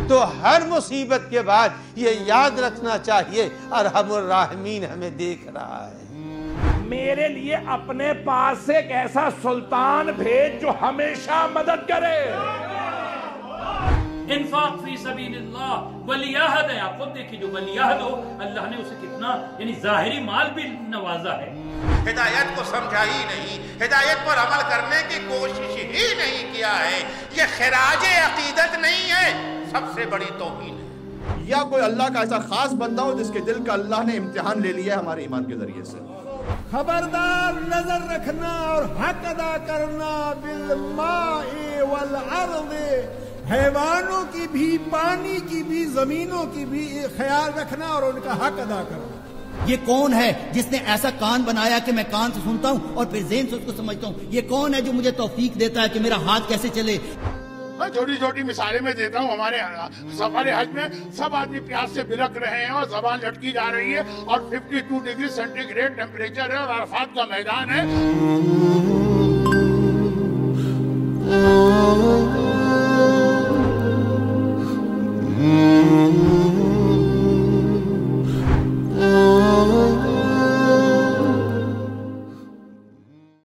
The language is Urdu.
تو ہر مصیبت کے بعد یہ یاد رکھنا چاہیے ارحم الراحمین ہمیں دیکھ رہا ہے۔ میرے لیے اپنے پاس سے ایک ایسا سلطان بھیج جو ہمیشہ مدد کرے۔ انفاق فی سبیل اللہ ولیعہد ہے، آپ خود دیکھیں جو ولیعہد ہو اللہ نے اسے کتنا یعنی ظاہری مال بھی نوازا ہے۔ ہدایت کو سمجھا ہی نہیں، ہدایت پر عمل کرنے کی کوشش ہی نہیں کیا ہے، یہ خراج عقیدت نہیں ہے، سب سے بڑی توہین ہے۔ یا کوئی اللہ کا ایسا خاص بندہ ہو جس کے دل کا اللہ نے امتحان لے لیا ہے ہمارے ایمان کے ذریعے سے۔ خبردار نظر رکھنا اور حق ادا کرنا بالماء والارض، حیوانوں کی بھی، پانی کی بھی، زمینوں کی بھی خیال رکھنا اور ان کا حق ادا کرنا۔ یہ کون ہے جس نے ایسا کان بنایا کہ میں کان سے سنتا ہوں اور پھر ذہن سے اس کو سمجھتا ہوں؟ یہ کون ہے جو مجھے توفیق دیتا ہے کہ میرا ہاتھ کیسے چلے؟ میں چھوٹی چھوٹی مثالیں میں دیتا ہوں، ہمارے سفر حج میں سب آدمی پیاس سے بلک رہے ہیں اور زبان لٹکی جا رہی ہے اور 52 ڈگری سینٹی گریڈ ٹیمپریچر ہے اور عرفات کا میدان ہے۔